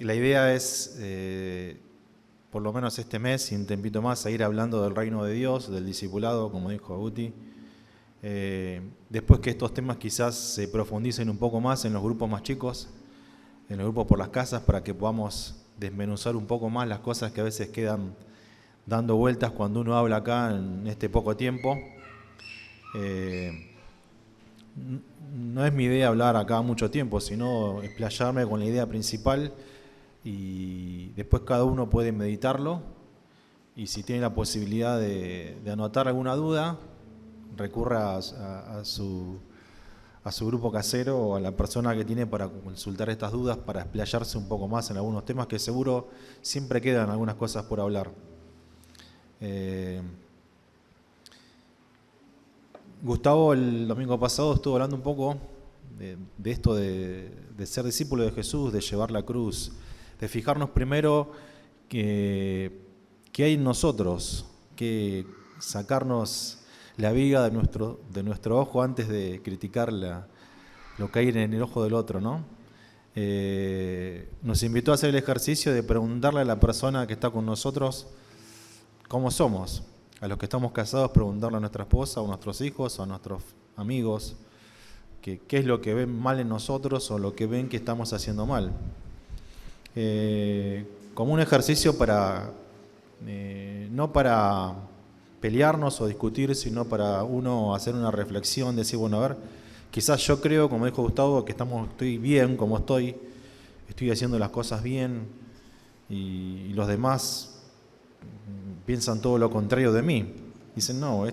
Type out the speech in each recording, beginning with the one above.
La idea es, por lo menos este mes y un tempito más, seguir hablando del reino de Dios, del discipulado, como dijo Aguti. Después que estos temas quizás se profundicen un poco más en los grupos más chicos, en los grupos por las casas, para que podamos desmenuzar un poco más las cosas que a veces quedan dando vueltas cuando uno habla acá en este poco tiempo. No es mi idea hablar acá mucho tiempo, sino explayarme con la idea principal y después cada uno puede meditarlo y si tiene la posibilidad de anotar alguna duda, recurra a su grupo casero o a la persona que tiene para consultar estas dudas, para explayarse un poco más en algunos temas que seguro siempre quedan algunas cosas por hablar. Gustavo el domingo pasado estuvo hablando un poco de esto de ser discípulo de Jesús, de llevar la cruz, de fijarnos primero que hay en nosotros, que sacarnos la viga de nuestro ojo antes de criticar lo que hay en el ojo del otro, ¿no? Nos invitó a hacer el ejercicio de preguntarle a la persona que está con nosotros cómo somos. A los que estamos casados, preguntarle a nuestra esposa, o a nuestros hijos, o a nuestros amigos, qué es lo que ven mal en nosotros o lo que ven que estamos haciendo mal. Como un ejercicio para, no para pelearnos o discutir, sino para uno hacer una reflexión, decir, bueno, a ver, quizás yo creo, como dijo Gustavo, que estoy bien como estoy haciendo las cosas bien y los demás piensan todo lo contrario de mí. Dicen, no,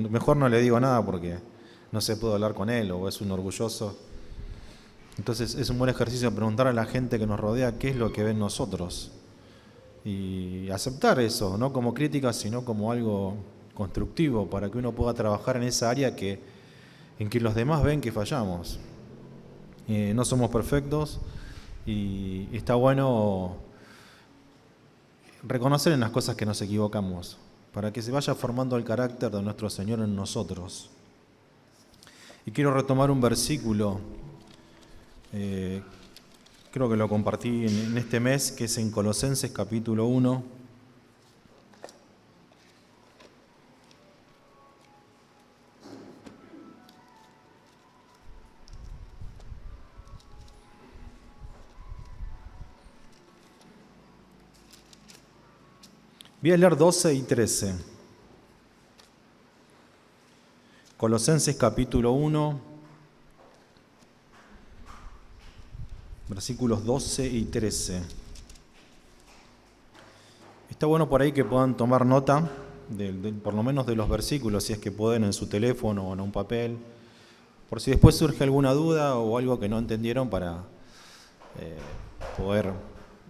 mejor no le digo nada porque no se puede hablar con él o es un orgulloso. Entonces es un buen ejercicio preguntar a la gente que nos rodea qué es lo que ven nosotros y aceptar eso, no como crítica, sino como algo constructivo para que uno pueda trabajar en esa área en que los demás ven que fallamos. No somos perfectos y está bueno reconocer en las cosas que nos equivocamos, para que se vaya formando el carácter de nuestro Señor en nosotros. Y quiero retomar un versículo, creo que lo compartí en este mes, que es en Colosenses capítulo 1. Voy a leer 12 y 13. Colosenses capítulo 1, versículos 12 y 13. Está bueno por ahí que puedan tomar nota, por lo menos de los versículos, si es que pueden en su teléfono o en un papel, por si después surge alguna duda o algo que no entendieron para poder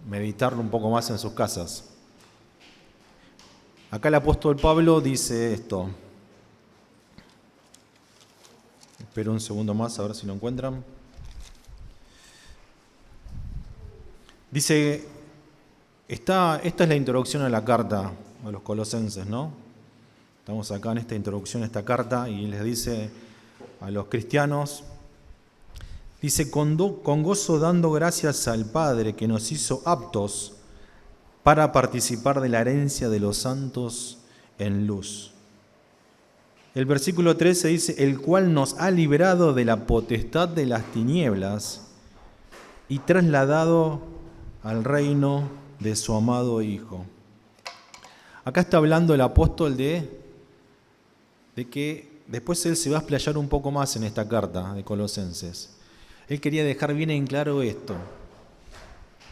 meditarlo un poco más en sus casas. Acá el apóstol Pablo dice esto. Espero un segundo más a ver si lo encuentran. Dice, esta es la introducción a la carta a los colosenses, ¿no? Estamos acá en esta introducción a esta carta y les dice a los cristianos, dice, con gozo dando gracias al Padre que nos hizo aptos para participar de la herencia de los santos en luz. El versículo 13 dice, el cual nos ha librado de la potestad de las tinieblas y trasladado al reino de su amado Hijo. Acá está hablando el apóstol de que después él se va a explayar un poco más en esta carta de Colosenses. Él quería dejar bien en claro esto,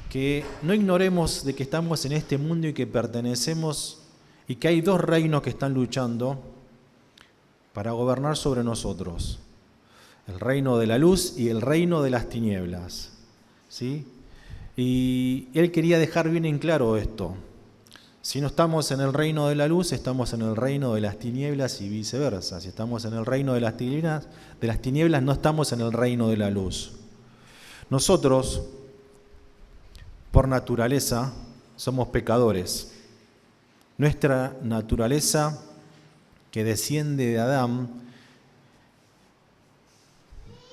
que no ignoremos de que estamos en este mundo y que pertenecemos y que hay dos reinos que están luchando para gobernar sobre nosotros, el reino de la luz y el reino de las tinieblas, ¿sí? Y él quería dejar bien en claro esto. Si no estamos en el reino de la luz, estamos en el reino de las tinieblas y viceversa. Si estamos en el reino de las tinieblas, no estamos en el reino de la luz. Nosotros, por naturaleza, somos pecadores. Nuestra naturaleza, que desciende de Adán,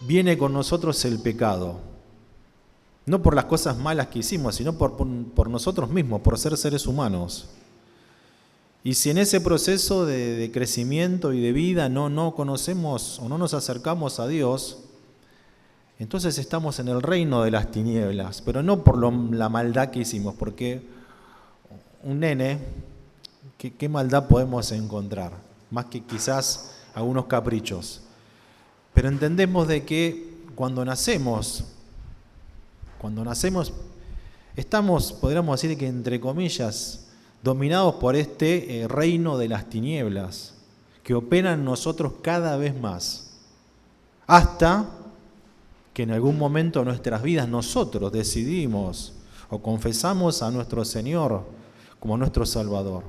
viene con nosotros el pecado. No por las cosas malas que hicimos, sino por nosotros mismos, por ser seres humanos. Y si en ese proceso de crecimiento y de vida no conocemos o no nos acercamos a Dios, entonces estamos en el reino de las tinieblas, pero no por la maldad que hicimos, porque un nene, ¿qué maldad podemos encontrar? Más que quizás algunos caprichos. Pero entendemos de que cuando nacemos, estamos, podríamos decir que entre comillas, dominados por este reino de las tinieblas, que opera en nosotros cada vez más, hasta que en algún momento de nuestras vidas nosotros decidimos o confesamos a nuestro Señor como nuestro Salvador.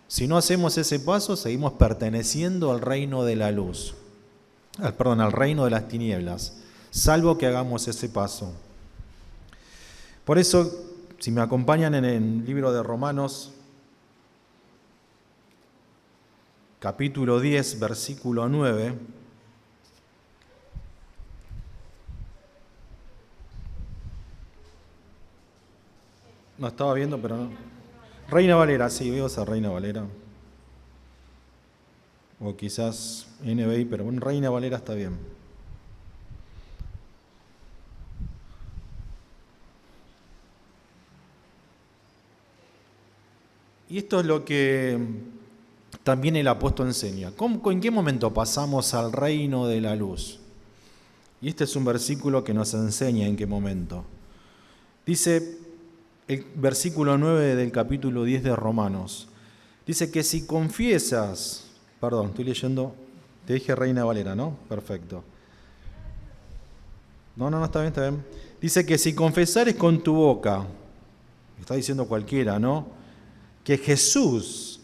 Si no hacemos ese paso, seguimos perteneciendo al reino de la luz, al reino de las tinieblas, salvo que hagamos ese paso. Por eso, si me acompañan en el libro de Romanos, capítulo 10, versículo 9, no estaba viendo, pero no. Reina Valera, sí, voy a usar Reina Valera. O quizás NBI, pero bueno, Reina Valera está bien. Y esto es lo que también el apóstol enseña. ¿En qué momento pasamos al reino de la luz? Y este es un versículo que nos enseña en qué momento. Dice el versículo 9 del capítulo 10 de Romanos. Dice que si confiesas, perdón, estoy leyendo, te dije Reina Valera, ¿no? Perfecto. No, está bien. Dice que si confesares con tu boca, está diciendo cualquiera, ¿no?, que Jesús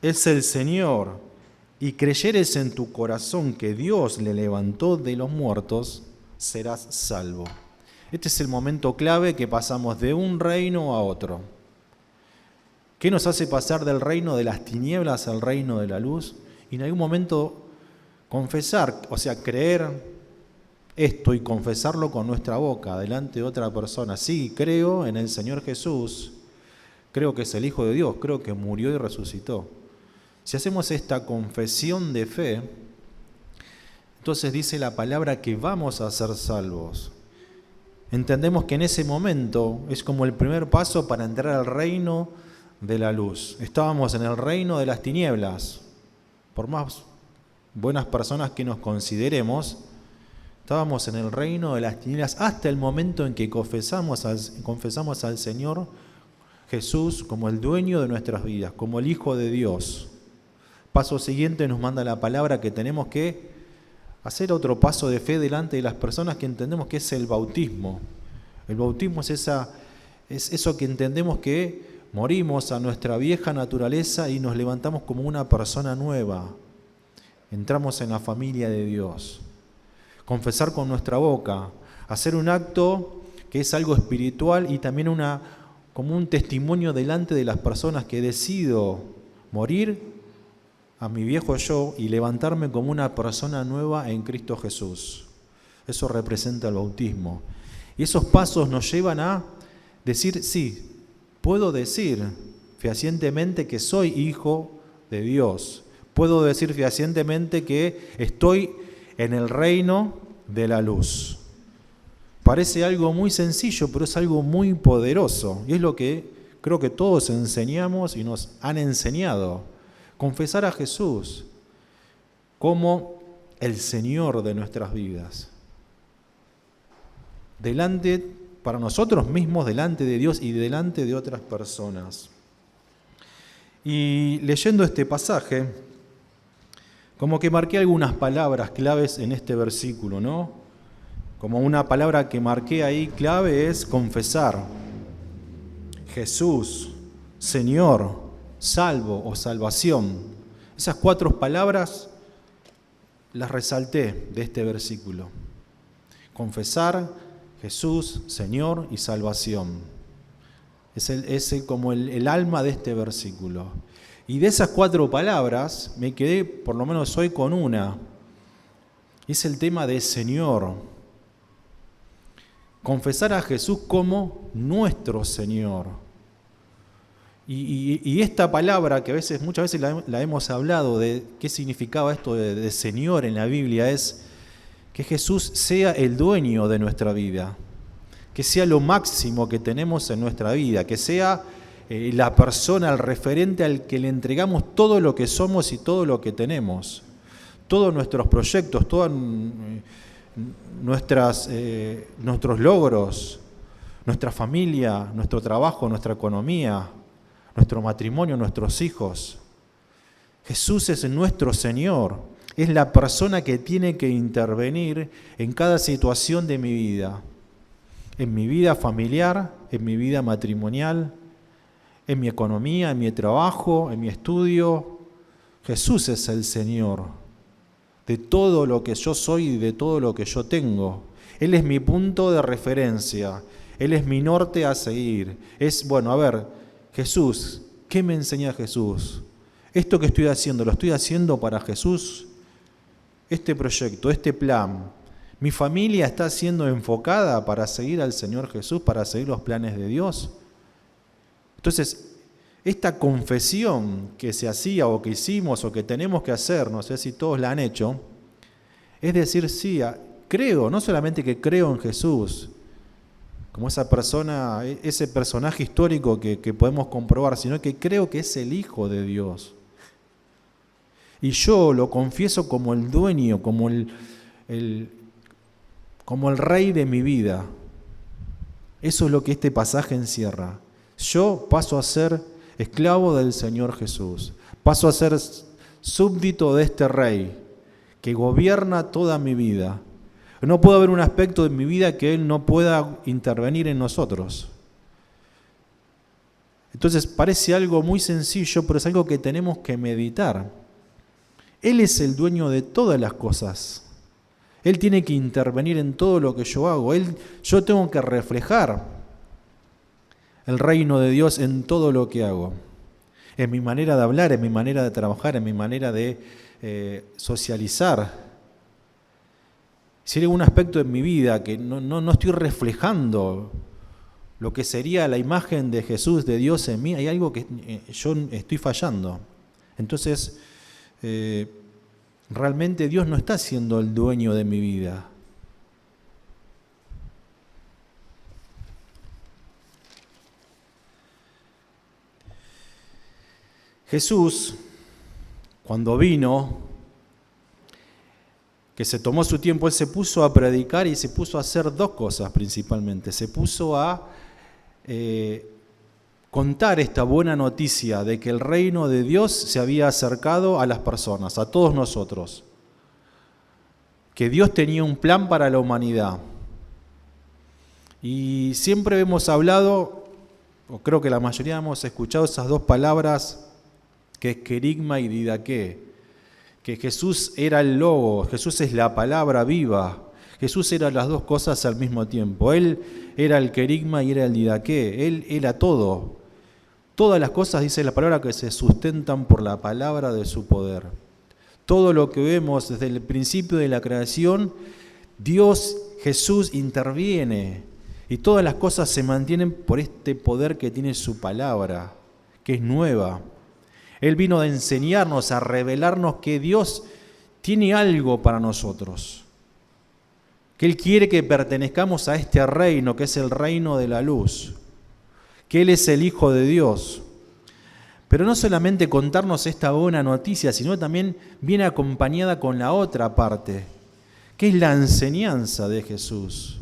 es el Señor y creyeres en tu corazón que Dios le levantó de los muertos, serás salvo. Este es el momento clave que pasamos de un reino a otro. ¿Qué nos hace pasar del reino de las tinieblas al reino de la luz? Y en algún momento confesar, o sea, creer esto y confesarlo con nuestra boca delante de otra persona. Sí, creo en el Señor Jesús, creo que es el Hijo de Dios, creo que murió y resucitó. Si hacemos esta confesión de fe, entonces dice la palabra que vamos a ser salvos. Entendemos que en ese momento es como el primer paso para entrar al reino de la luz. Estábamos en el reino de las tinieblas. Por más buenas personas que nos consideremos, estábamos en el reino de las tinieblas hasta el momento en que confesamos al Señor Jesús como el dueño de nuestras vidas, como el Hijo de Dios. Paso siguiente nos manda la palabra que tenemos que hacer otro paso de fe delante de las personas que entendemos que es el bautismo. El bautismo es eso que entendemos que morimos a nuestra vieja naturaleza y nos levantamos como una persona nueva. Entramos en la familia de Dios. Confesar con nuestra boca, hacer un acto que es algo espiritual y también como un testimonio delante de las personas que decido morir a mi viejo yo y levantarme como una persona nueva en Cristo Jesús. Eso representa el bautismo. Y esos pasos nos llevan a decir, sí, puedo decir fehacientemente que soy hijo de Dios. Puedo decir fehacientemente que estoy en el reino de la luz. Parece algo muy sencillo, pero es algo muy poderoso. Y es lo que creo que todos enseñamos y nos han enseñado. Confesar a Jesús como el Señor de nuestras vidas. Para nosotros mismos, delante de Dios y delante de otras personas. Y leyendo este pasaje, como que marqué algunas palabras claves en este versículo, ¿no? Como una palabra que marqué ahí clave es confesar. Jesús, Señor, salvo o salvación. Esas 4 palabras las resalté de este versículo. Confesar, Jesús, Señor y salvación. Es como el alma de este versículo. Y de esas 4 palabras me quedé por lo menos hoy con una. Es el tema de Señor. confesar a Jesús como nuestro Señor. Y esta palabra que muchas veces la hemos hablado de qué significaba esto de Señor en la Biblia, es que Jesús sea el dueño de nuestra vida, que sea lo máximo que tenemos en nuestra vida, que sea la persona, el referente al que le entregamos todo lo que somos y todo lo que tenemos, todos nuestros proyectos, todos nuestros logros, nuestra familia, nuestro trabajo, nuestra economía, nuestro matrimonio, nuestros hijos. Jesús es nuestro Señor, es la persona que tiene que intervenir en cada situación de mi vida, en mi vida familiar, en mi vida matrimonial, en mi economía, en mi trabajo, en mi estudio. Jesús es el Señor de todo lo que yo soy y de todo lo que yo tengo. Él es mi punto de referencia, Él es mi norte a seguir. Jesús, ¿qué me enseña Jesús? Esto que estoy haciendo, ¿lo estoy haciendo para Jesús? Este proyecto, este plan, ¿mi familia está siendo enfocada para seguir al Señor Jesús, para seguir los planes de Dios? Entonces, esta confesión que se hacía o que hicimos o que tenemos que hacer, no sé si todos la han hecho, es decir, sí, creo, no solamente que creo en Jesús, como esa persona, ese personaje histórico que podemos comprobar, sino que creo que es el Hijo de Dios. Y yo lo confieso como el dueño, como el rey de mi vida. Eso es lo que este pasaje encierra. Yo paso a ser esclavo del Señor Jesús. Paso a ser súbdito de este rey que gobierna toda mi vida. No puede haber un aspecto de mi vida que Él no pueda intervenir en nosotros. Entonces parece algo muy sencillo, pero es algo que tenemos que meditar. Él es el dueño de todas las cosas. Él tiene que intervenir en todo lo que yo hago. Yo tengo que reflejar el reino de Dios en todo lo que hago. En mi manera de hablar, en mi manera de trabajar, en mi manera de socializar. Si hay algún aspecto en mi vida que no estoy reflejando lo que sería la imagen de Jesús, de Dios en mí, hay algo que yo estoy fallando. Entonces, realmente Dios no está siendo el dueño de mi vida. Jesús, cuando vino, que se tomó su tiempo, Él se puso a predicar y se puso a hacer dos cosas principalmente. Se puso a contar esta buena noticia de que el reino de Dios se había acercado a las personas, a todos nosotros. Que Dios tenía un plan para la humanidad. Y siempre hemos hablado, o creo que la mayoría hemos escuchado esas dos palabras, que es querigma y didaqué. Que Jesús era el Logos, Jesús es la palabra viva. Jesús era las dos cosas al mismo tiempo. Él era el querigma y era el didaqué. Él era todo. Todas las cosas, dice la palabra, que se sustentan por la palabra de su poder. Todo lo que vemos desde el principio de la creación, Dios, Jesús, interviene. Y todas las cosas se mantienen por este poder que tiene su palabra, que es nueva. Él vino a enseñarnos, a revelarnos que Dios tiene algo para nosotros. Que Él quiere que pertenezcamos a este reino, que es el reino de la luz. Que Él es el Hijo de Dios. Pero no solamente contarnos esta buena noticia, sino también viene acompañada con la otra parte, que es la enseñanza de Jesús.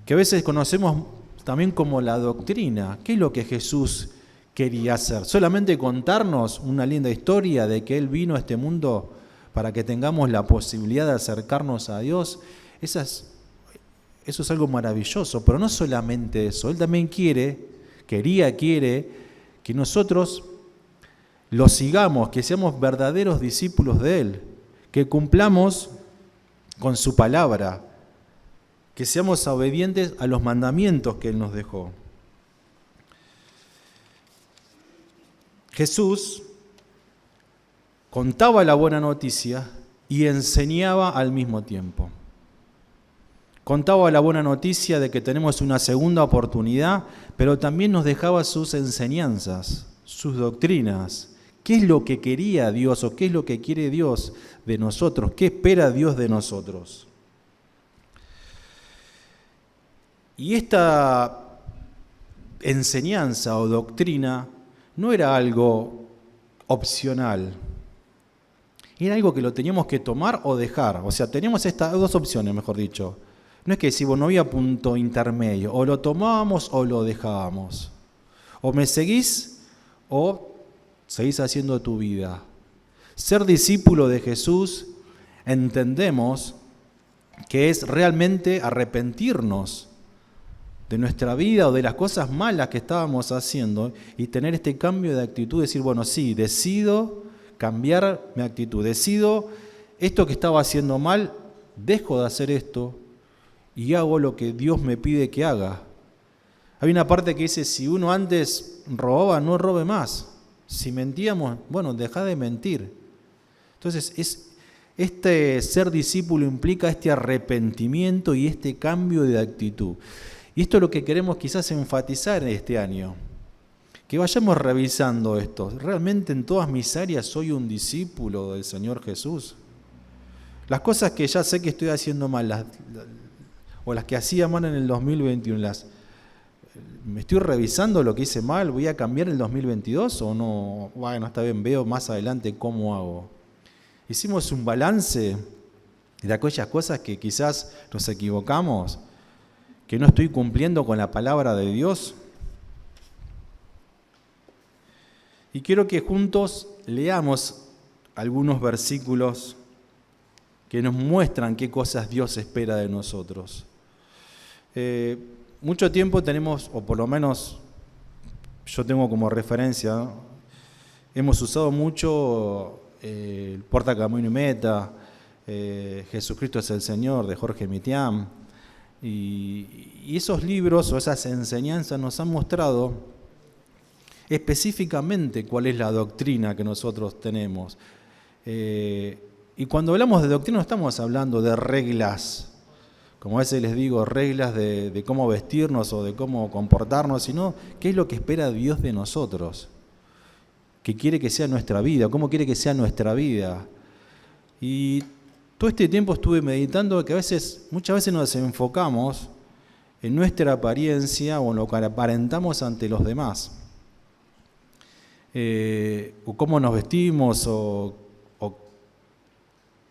Que a veces conocemos también como la doctrina. ¿Qué es lo que Jesús quería hacer? ¿Solamente contarnos una linda historia de que Él vino a este mundo para que tengamos la posibilidad de acercarnos a Dios? Eso es algo maravilloso, pero no solamente eso. Él también quiere que nosotros lo sigamos, que seamos verdaderos discípulos de Él, que cumplamos con su palabra, que seamos obedientes a los mandamientos que Él nos dejó. Jesús contaba la buena noticia y enseñaba al mismo tiempo. Contaba la buena noticia de que tenemos una segunda oportunidad, pero también nos dejaba sus enseñanzas, sus doctrinas. ¿Qué es lo que quería Dios o qué es lo que quiere Dios de nosotros? ¿Qué espera Dios de nosotros? Y esta enseñanza o doctrina no era algo opcional, era algo que lo teníamos que tomar o dejar. O sea, teníamos estas dos opciones, mejor dicho. No es que decimos, no había punto intermedio, o lo tomábamos o lo dejábamos. O me seguís o seguís haciendo tu vida. Ser discípulo de Jesús, entendemos que es realmente arrepentirnos de nuestra vida o de las cosas malas que estábamos haciendo y tener este cambio de actitud, decir, bueno, sí, decido cambiar mi actitud, decido esto que estaba haciendo mal, dejo de hacer esto y hago lo que Dios me pide que haga. Hay una parte que dice, si uno antes robaba, no robe más. Si mentíamos, bueno, deja de mentir. Entonces, este ser discípulo implica este arrepentimiento y este cambio de actitud. Y esto es lo que queremos quizás enfatizar en este año. Que vayamos revisando esto. ¿Realmente en todas mis áreas soy un discípulo del Señor Jesús? Las cosas que ya sé que estoy haciendo mal, o las que hacía mal en el 2021, ¿me estoy revisando lo que hice mal? ¿Voy a cambiar en el 2022 o no? Bueno, está bien, veo más adelante cómo hago. Hicimos un balance de aquellas cosas que quizás nos equivocamos, que no estoy cumpliendo con la palabra de Dios. Y quiero que juntos leamos algunos versículos que nos muestran qué cosas Dios espera de nosotros. Mucho tiempo tenemos, o por lo menos yo tengo como referencia, hemos usado mucho el Porta Camino y Meta, Jesucristo es el Señor, de Jorge Mitiam, y esos libros o esas enseñanzas nos han mostrado específicamente cuál es la doctrina que nosotros tenemos. Y cuando hablamos de doctrina no estamos hablando de reglas, como a veces les digo, reglas de cómo vestirnos o de cómo comportarnos, sino qué es lo que espera Dios de nosotros, qué quiere que sea nuestra vida, cómo quiere que sea nuestra vida. Y todo este tiempo estuve meditando que muchas veces nos enfocamos en nuestra apariencia o en lo que aparentamos ante los demás, o cómo nos vestimos, o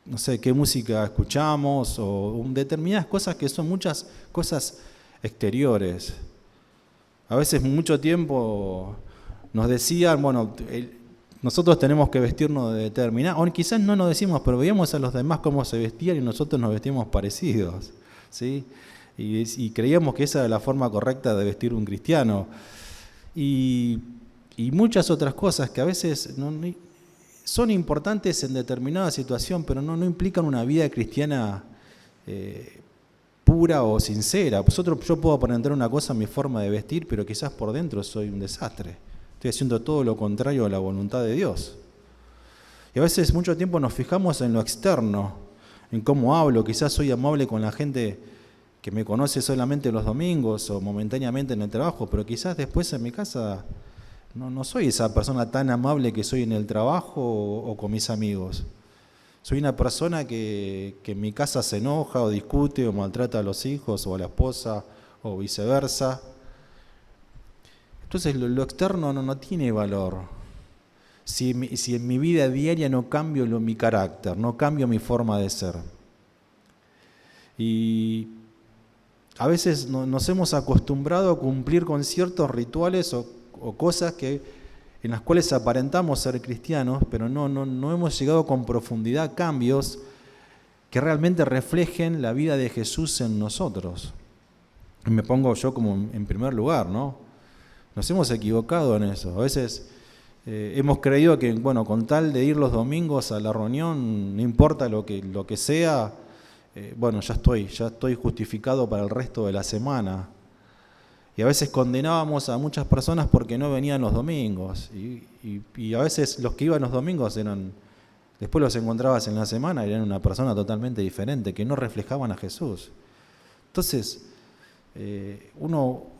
no sé, qué música escuchamos, o determinadas cosas que son muchas cosas exteriores. A veces mucho tiempo nos decían, bueno, nosotros tenemos que vestirnos de determinada, o quizás no nos decimos, pero veíamos a los demás cómo se vestían y nosotros nos vestíamos parecidos, ¿sí? Y creíamos que esa era la forma correcta de vestir un cristiano. Y muchas otras cosas que a veces son importantes en determinada situación, pero no implican una vida cristiana pura o sincera. Yo puedo aparentar una cosa en mi forma de vestir, pero quizás por dentro soy un desastre. Estoy haciendo todo lo contrario a la voluntad de Dios. Y a veces mucho tiempo nos fijamos en lo externo, en cómo hablo. Quizás soy amable con la gente que me conoce solamente los domingos o momentáneamente en el trabajo, pero quizás después en mi casa no soy esa persona tan amable que soy en el trabajo o con mis amigos. Soy una persona que en mi casa se enoja o discute o maltrata a los hijos o a la esposa o viceversa. Entonces lo externo no tiene valor. Si en mi vida diaria no cambio mi carácter, no cambio mi forma de ser. Y a veces nos hemos acostumbrado a cumplir con ciertos rituales o cosas en las cuales aparentamos ser cristianos, pero no hemos llegado con profundidad a cambios que realmente reflejen la vida de Jesús en nosotros. Y me pongo yo como en primer lugar, ¿no? Nos hemos equivocado en eso. A veces hemos creído que, bueno, con tal de ir los domingos a la reunión, no importa lo que sea, bueno, ya estoy justificado para el resto de la semana. Y a veces condenábamos a muchas personas porque no venían los domingos. Y a veces los que iban los domingos después los encontrabas en la semana y eran una persona totalmente diferente, que no reflejaban a Jesús. Entonces,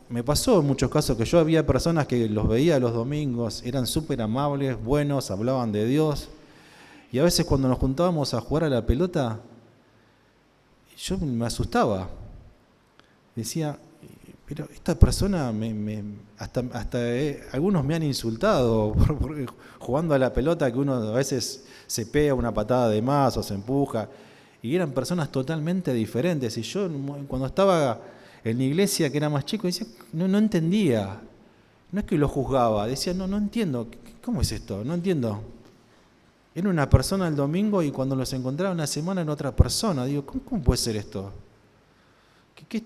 me pasó en muchos casos que yo había personas que los veía los domingos, eran súper amables, buenos, hablaban de Dios, y a veces cuando nos juntábamos a jugar a la pelota, yo me asustaba. Decía, pero esta persona, hasta algunos me han insultado jugando a la pelota, que uno a veces se pega una patada de más o se empuja, y eran personas totalmente diferentes. Y yo cuando estaba en la iglesia, que era más chico, decía, no entendía. No es que lo juzgaba, decía, no entiendo, ¿cómo es esto? No entiendo. Era una persona el domingo y cuando los encontraba una semana era otra persona. Digo, ¿cómo puede ser esto?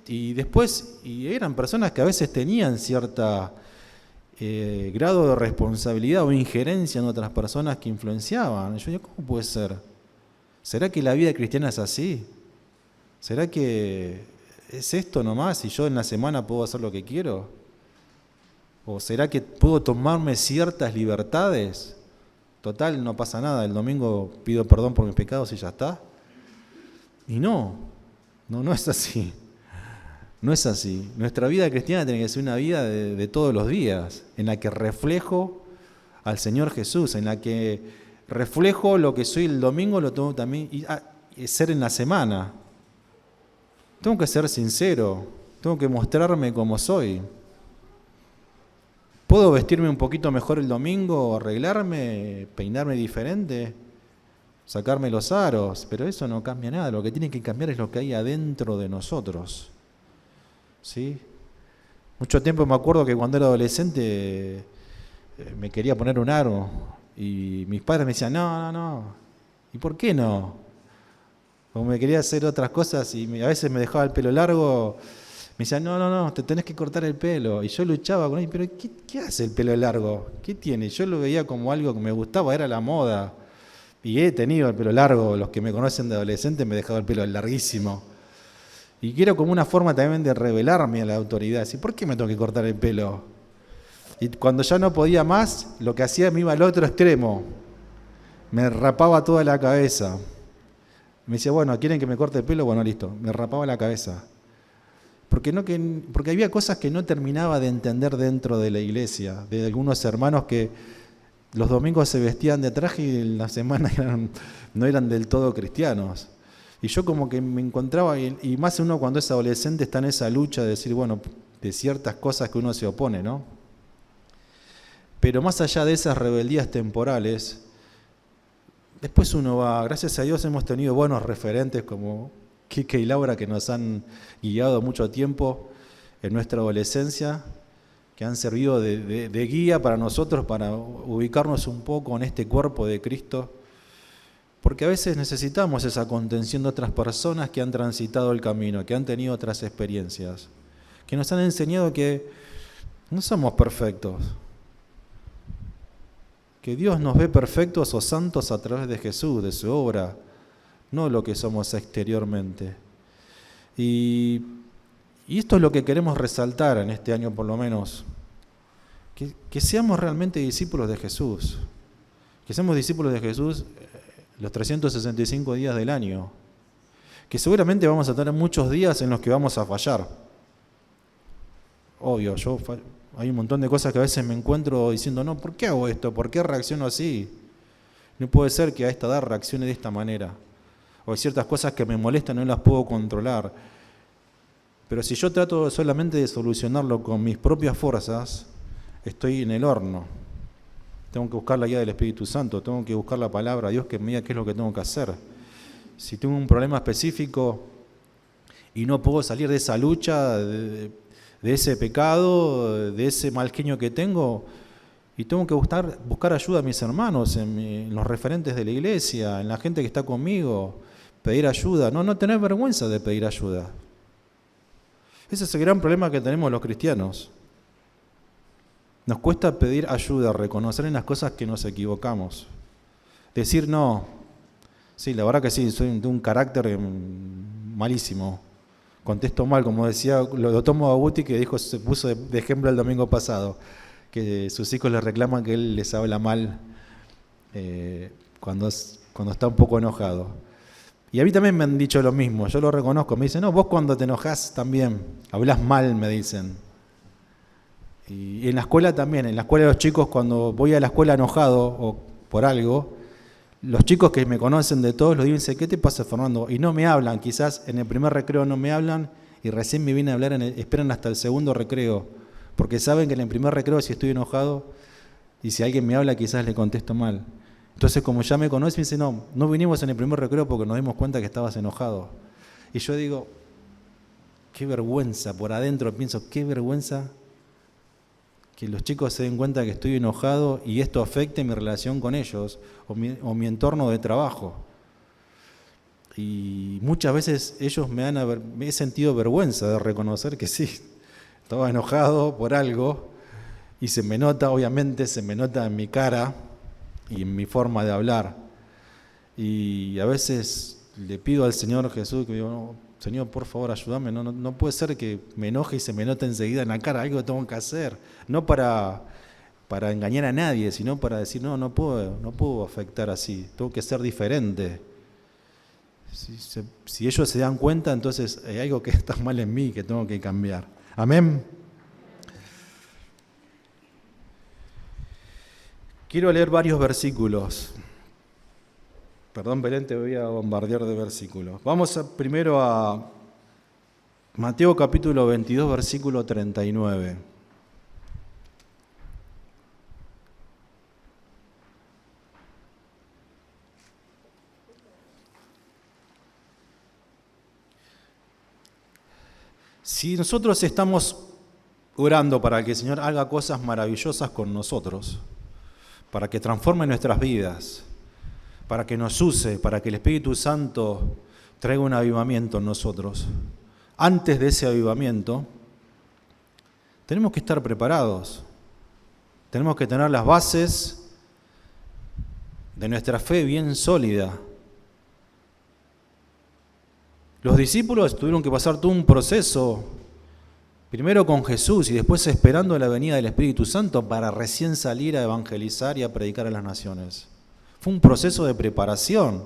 Y después, eran personas que a veces tenían cierta grado de responsabilidad o injerencia en otras personas que influenciaban. Yo digo, ¿cómo puede ser? ¿Será que la vida cristiana es así? ¿Será que es esto nomás y yo en la semana puedo hacer lo que quiero? ¿O será que puedo tomarme ciertas libertades? Total, no pasa nada, el domingo pido perdón por mis pecados y ya está. Y no es así. No es así. Nuestra vida cristiana tiene que ser una vida de todos los días, en la que reflejo al Señor Jesús, en la que reflejo lo que soy el domingo, lo tengo también ser en la semana. Tengo que ser sincero, tengo que mostrarme como soy. ¿Puedo vestirme un poquito mejor el domingo, arreglarme, peinarme diferente, sacarme los aros? Pero eso no cambia nada, lo que tiene que cambiar es lo que hay adentro de nosotros. ¿Sí? Mucho tiempo me acuerdo que cuando era adolescente me quería poner un aro y mis padres me decían, no. ¿Y por qué no? Como me quería hacer otras cosas y a veces me dejaba el pelo largo, me decían, no, te tenés que cortar el pelo. Y yo luchaba con él, pero ¿qué hace el pelo largo? ¿Qué tiene? Yo lo veía como algo que me gustaba, era la moda. Y he tenido el pelo largo, los que me conocen de adolescente me he dejado el pelo larguísimo. Y quiero como una forma también de rebelarme a la autoridad. Decir, ¿por qué me tengo que cortar el pelo? Y cuando ya no podía más, lo que hacía me iba al otro extremo. Me rapaba toda la cabeza. Me decía, bueno, ¿quieren que me corte el pelo? Bueno, listo. Me rapaba la cabeza. Porque había cosas que no terminaba de entender dentro de la iglesia. De algunos hermanos que los domingos se vestían de traje y en la semana no eran del todo cristianos. Y yo como que me encontraba, y más uno cuando es adolescente está en esa lucha de decir, bueno, de ciertas cosas que uno se opone, ¿no? Pero más allá de esas rebeldías temporales, después uno va, gracias a Dios hemos tenido buenos referentes como Quique y Laura que nos han guiado mucho tiempo en nuestra adolescencia, que han servido de guía para nosotros, para ubicarnos un poco en este cuerpo de Cristo. Porque a veces necesitamos esa contención de otras personas que han transitado el camino, que han tenido otras experiencias, que nos han enseñado que no somos perfectos, que Dios nos ve perfectos o santos a través de Jesús, de su obra, no lo que somos exteriormente. Y esto es lo que queremos resaltar en este año por lo menos, que seamos realmente discípulos de Jesús, que seamos discípulos de Jesús los 365 días del año, que seguramente vamos a tener muchos días en los que vamos a fallar. Obvio, hay un montón de cosas que a veces me encuentro diciendo, no, ¿por qué hago esto? ¿Por qué reacciono así? No puede ser que a esta edad reaccione de esta manera. O hay ciertas cosas que me molestan y no las puedo controlar. Pero si yo trato solamente de solucionarlo con mis propias fuerzas, estoy en el horno. Tengo que buscar la guía del Espíritu Santo, tengo que buscar la palabra de Dios que me diga qué es lo que tengo que hacer. Si tengo un problema específico y no puedo salir de esa lucha, de ese pecado, de ese mal genio que tengo, y tengo que buscar ayuda a mis hermanos, en los referentes de la iglesia, en la gente que está conmigo, pedir ayuda, no tener vergüenza de pedir ayuda. Ese es el gran problema que tenemos los cristianos. Nos cuesta pedir ayuda, reconocer en las cosas que nos equivocamos. Decir no. Sí, la verdad que sí, soy de un carácter malísimo. Contesto mal, como decía, lo tomo a Guti que se puso de ejemplo el domingo pasado, que sus hijos le reclaman que él les habla mal cuando está un poco enojado. Y a mí también me han dicho lo mismo, yo lo reconozco. Me dicen, no, vos cuando te enojás también, hablas mal, me dicen. Y en la escuela también, en la escuela de los chicos, cuando voy a la escuela enojado o por algo, los chicos que me conocen de todos los días dicen, ¿qué te pasa, Fernando? Y no me hablan, quizás en el primer recreo no me hablan y recién me vienen a hablar, esperan hasta el segundo recreo, porque saben que en el primer recreo si estoy enojado y si alguien me habla quizás le contesto mal. Entonces como ya me conocen, me dicen, no vinimos en el primer recreo porque nos dimos cuenta que estabas enojado. Y yo digo, qué vergüenza, por adentro pienso, qué vergüenza que los chicos se den cuenta que estoy enojado y esto afecte mi relación con ellos o mi entorno de trabajo. Y muchas veces ellos me he sentido vergüenza de reconocer que sí, estaba enojado por algo y se me nota, obviamente se me nota en mi cara y en mi forma de hablar. Y a veces le pido al Señor Jesús que digo, no, Señor, por favor, ayúdame, no puede ser que me enoje y se me note enseguida en la cara, algo tengo que hacer, no para engañar a nadie, sino para decir, no puedo afectar así, tengo que ser diferente. Si ellos se dan cuenta, entonces hay algo que está mal en mí, que tengo que cambiar. Amén. Quiero leer varios versículos. Perdón, Belén, te voy a bombardear de versículos. Vamos primero a Mateo capítulo 22, versículo 39. Si nosotros estamos orando para que el Señor haga cosas maravillosas con nosotros, para que transforme nuestras vidas, para que nos use, para que el Espíritu Santo traiga un avivamiento en nosotros. Antes de ese avivamiento, tenemos que estar preparados. Tenemos que tener las bases de nuestra fe bien sólida. Los discípulos tuvieron que pasar todo un proceso, primero con Jesús y después esperando la venida del Espíritu Santo para recién salir a evangelizar y a predicar a las naciones. Fue un proceso de preparación,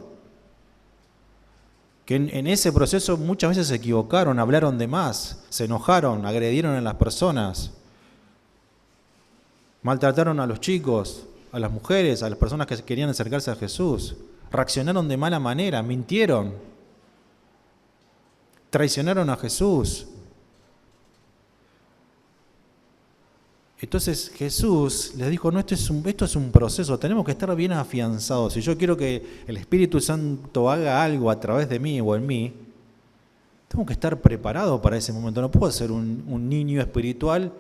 que en ese proceso muchas veces se equivocaron, hablaron de más, se enojaron, agredieron a las personas, maltrataron a los chicos, a las mujeres, a las personas que querían acercarse a Jesús, reaccionaron de mala manera, mintieron, traicionaron a Jesús. Entonces Jesús les dijo, no, esto es un proceso, tenemos que estar bien afianzados. Si yo quiero que el Espíritu Santo haga algo a través de mí o en mí, tengo que estar preparado para ese momento. No puedo ser un niño espiritual,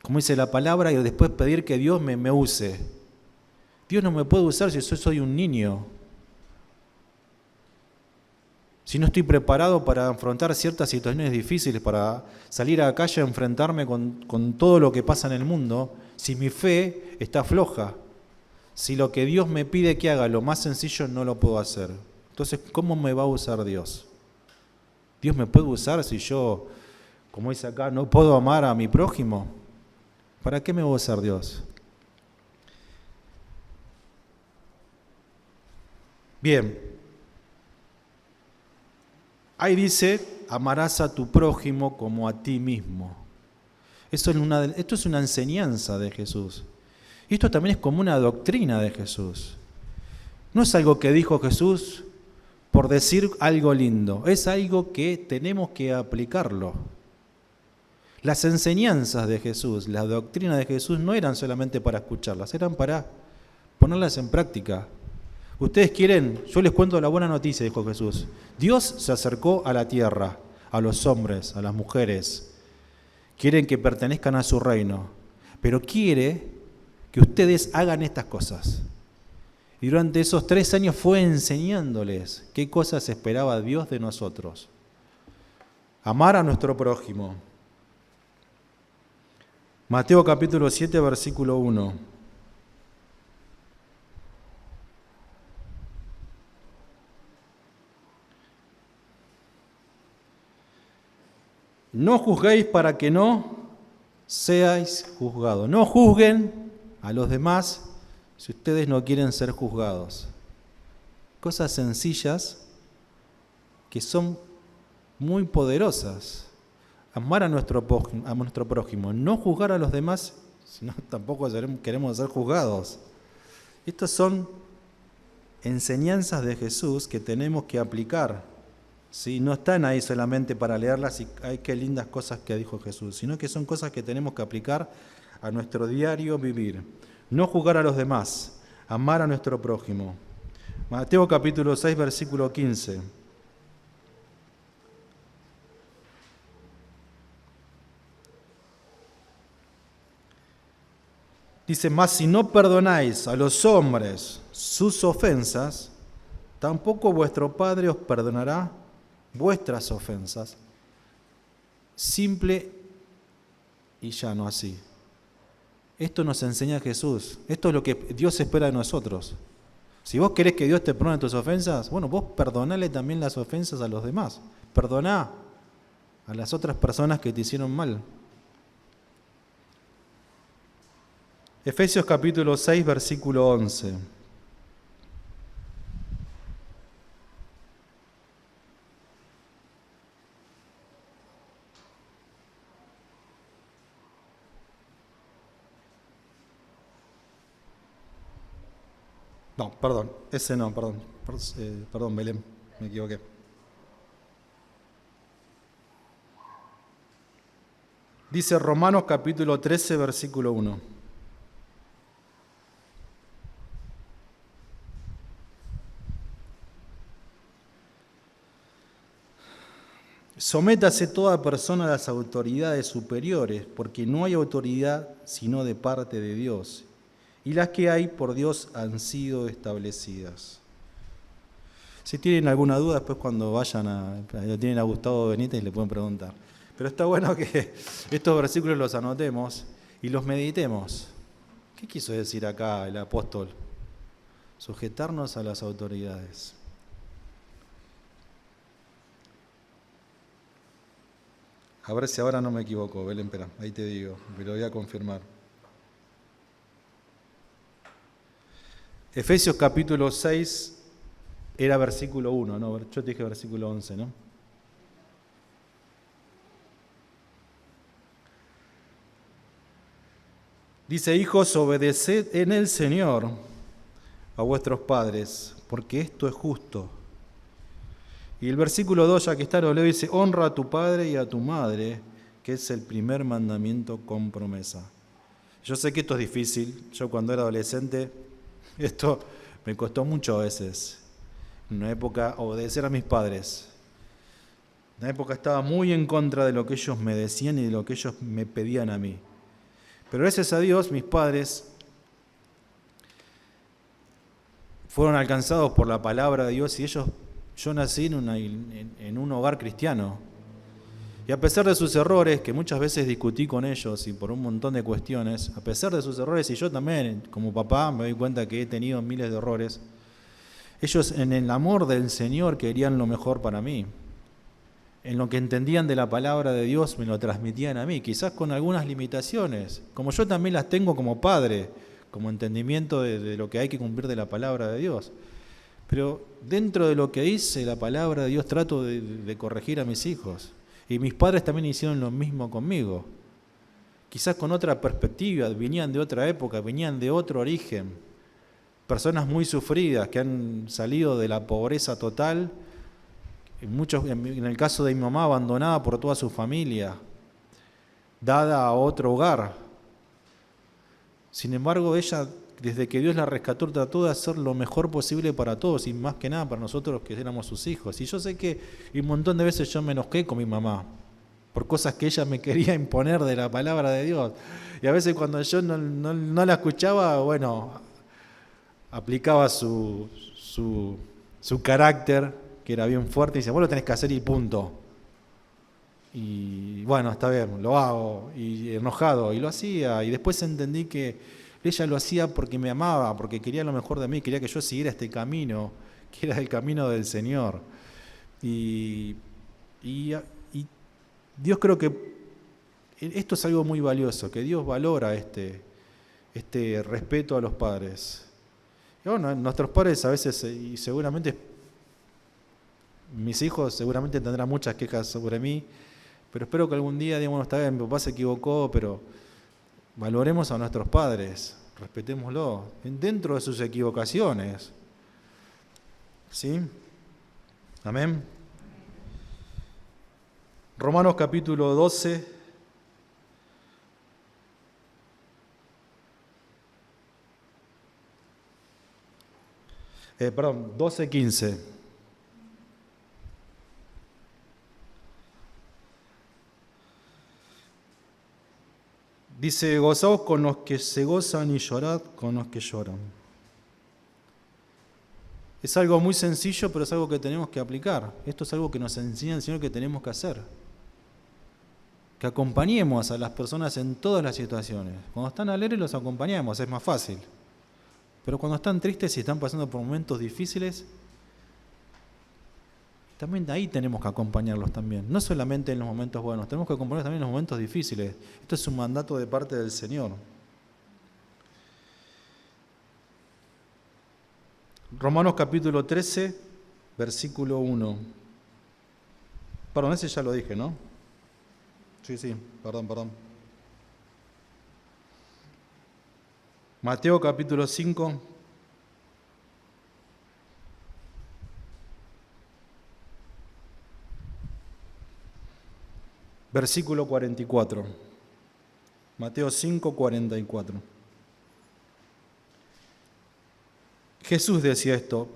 como dice la palabra, y después pedir que Dios me use. Dios no me puede usar si yo soy un niño. Si no estoy preparado para afrontar ciertas situaciones difíciles, para salir a la calle a enfrentarme con todo lo que pasa en el mundo, si mi fe está floja, si lo que Dios me pide que haga lo más sencillo no lo puedo hacer, entonces ¿cómo me va a usar Dios? ¿Dios me puede usar si yo, como dice acá, no puedo amar a mi prójimo? ¿Para qué me va a usar Dios? Bien. Ahí dice, amarás a tu prójimo como a ti mismo. Esto es una enseñanza de Jesús. Y esto también es como una doctrina de Jesús. No es algo que dijo Jesús por decir algo lindo, es algo que tenemos que aplicarlo. Las enseñanzas de Jesús, las doctrinas de Jesús no eran solamente para escucharlas, eran para ponerlas en práctica. Ustedes quieren, yo les cuento la buena noticia, dijo Jesús. Dios se acercó a la tierra, a los hombres, a las mujeres. Quieren que pertenezcan a su reino, pero quiere que ustedes hagan estas cosas. Y durante esos 3 años fue enseñándoles qué cosas esperaba Dios de nosotros. Amar a nuestro prójimo. Mateo capítulo 7, versículo 1. No juzguéis para que no seáis juzgados. No juzguen a los demás si ustedes no quieren ser juzgados. Cosas sencillas que son muy poderosas. Amar a nuestro prójimo, no juzgar a los demás, sino tampoco queremos ser juzgados. Estas son enseñanzas de Jesús que tenemos que aplicar. ¿Sí? No están ahí solamente para leerlas y ay, qué lindas cosas que dijo Jesús, sino que son cosas que tenemos que aplicar a nuestro diario vivir. No juzgar a los demás, amar a nuestro prójimo. Mateo capítulo 6, versículo 15. Dice, mas si no perdonáis a los hombres sus ofensas, tampoco vuestro Padre os perdonará vuestras ofensas. Simple y llano así. Esto nos enseña Jesús. Esto es lo que Dios espera de nosotros. Si vos querés que Dios te perdone tus ofensas, bueno, vos perdonale también las ofensas a los demás. Perdoná a las otras personas que te hicieron mal. Efesios capítulo 6, versículo 11. No, perdón, ese no, perdón. Perdón, Belén, me equivoqué. Dice Romanos capítulo 13, versículo 1. Sométase toda persona a las autoridades superiores, porque no hay autoridad sino de parte de Dios, y las que hay por Dios han sido establecidas. Si tienen alguna duda, después cuando vayan tienen a Gustavo Benítez y le pueden preguntar. Pero está bueno que estos versículos los anotemos y los meditemos. ¿Qué quiso decir acá el apóstol? Sujetarnos a las autoridades. A ver si ahora no me equivoco, Belén, espera, ahí te digo, me lo voy a confirmar. Efesios capítulo 6 era versículo 1, ¿no? Yo te dije versículo 11, ¿no? Dice, hijos, obedeced en el Señor a vuestros padres, porque esto es justo. Y el versículo 2, ya que está, lo leo, dice, honra a tu padre y a tu madre, que es el primer mandamiento con promesa. Yo sé que esto es difícil. Yo cuando era adolescente, esto me costó mucho a veces. En una época, obedecer a mis padres. En una época estaba muy en contra de lo que ellos me decían y de lo que ellos me pedían a mí. Pero gracias a Dios, mis padres fueron alcanzados por la palabra de Dios y yo nací en un hogar cristiano. Y a pesar de sus errores, que muchas veces discutí con ellos y por un montón de cuestiones, a pesar de sus errores, y yo también como papá me doy cuenta que he tenido miles de errores, ellos en el amor del Señor querían lo mejor para mí. En lo que entendían de la palabra de Dios me lo transmitían a mí, quizás con algunas limitaciones, como yo también las tengo como padre, como entendimiento de lo que hay que cumplir de la palabra de Dios. Pero dentro de lo que dice la palabra de Dios trato de corregir a mis hijos. Y mis padres también hicieron lo mismo conmigo. Quizás con otra perspectiva, venían de otra época, venían de otro origen. Personas muy sufridas que han salido de la pobreza total. En el caso de mi mamá, abandonada por toda su familia, dada a otro hogar. Sin embargo, ella, desde que Dios la rescató, trató de hacer lo mejor posible para todos y más que nada para nosotros que éramos sus hijos. Y yo sé que un montón de veces yo me enojé con mi mamá por cosas que ella me quería imponer de la palabra de Dios. Y a veces cuando yo no la escuchaba, bueno, aplicaba su carácter, que era bien fuerte, y dice, vos lo tenés que hacer y punto. Y bueno, está bien, lo hago, y enojado, y lo hacía, y después entendí que ella lo hacía porque me amaba, porque quería lo mejor de mí, quería que yo siguiera este camino, que era el camino del Señor. Y Dios, creo que esto es algo muy valioso, que Dios valora este respeto a los padres. Y bueno, nuestros padres a veces, y seguramente mis hijos seguramente tendrán muchas quejas sobre mí, pero espero que algún día digan, bueno, está bien, mi papá se equivocó, pero valoremos a nuestros padres, respetémoslo, dentro de sus equivocaciones. ¿Sí? Amén. Romanos capítulo 12. Perdón, 12:15. Dice, gozaos con los que se gozan y llorad con los que lloran. Es algo muy sencillo, pero es algo que tenemos que aplicar. Esto es algo que nos enseña el Señor que tenemos que hacer. Que acompañemos a las personas en todas las situaciones. Cuando están alegres los acompañamos, es más fácil. Pero cuando están tristes y están pasando por momentos difíciles, también ahí tenemos que acompañarlos también. No solamente en los momentos buenos, tenemos que acompañarlos también en los momentos difíciles. Esto es un mandato de parte del Señor. Romanos capítulo 13, versículo 1. Perdón, ese ya lo dije, ¿no? Sí, perdón. Mateo capítulo 5. Versículo 44. Mateo 5, 44. Jesús decía esto,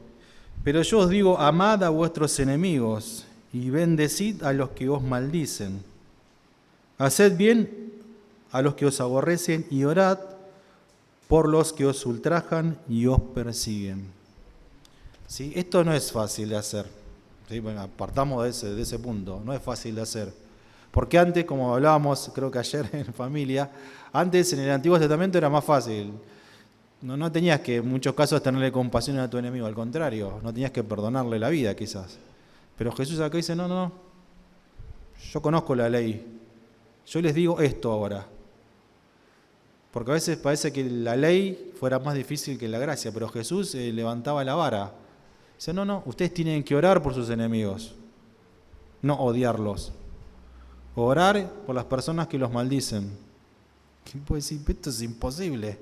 pero yo os digo, amad a vuestros enemigos y bendecid a los que os maldicen. Haced bien a los que os aborrecen y orad por los que os ultrajan y os persiguen. ¿Sí? Esto no es fácil de hacer. ¿Sí? Bueno, partamos de ese punto, no es fácil de hacer. Porque antes, como hablábamos, creo que ayer en familia, antes en el Antiguo Testamento era más fácil. No tenías que en muchos casos tenerle compasión a tu enemigo, al contrario, no tenías que perdonarle la vida quizás. Pero Jesús acá dice, no, yo conozco la ley, yo les digo esto ahora. Porque a veces parece que la ley fuera más difícil que la gracia, pero Jesús levantaba la vara. Dice, no, ustedes tienen que orar por sus enemigos, no odiarlos. Orar por las personas que los maldicen. ¿Quién puede decir, esto es imposible?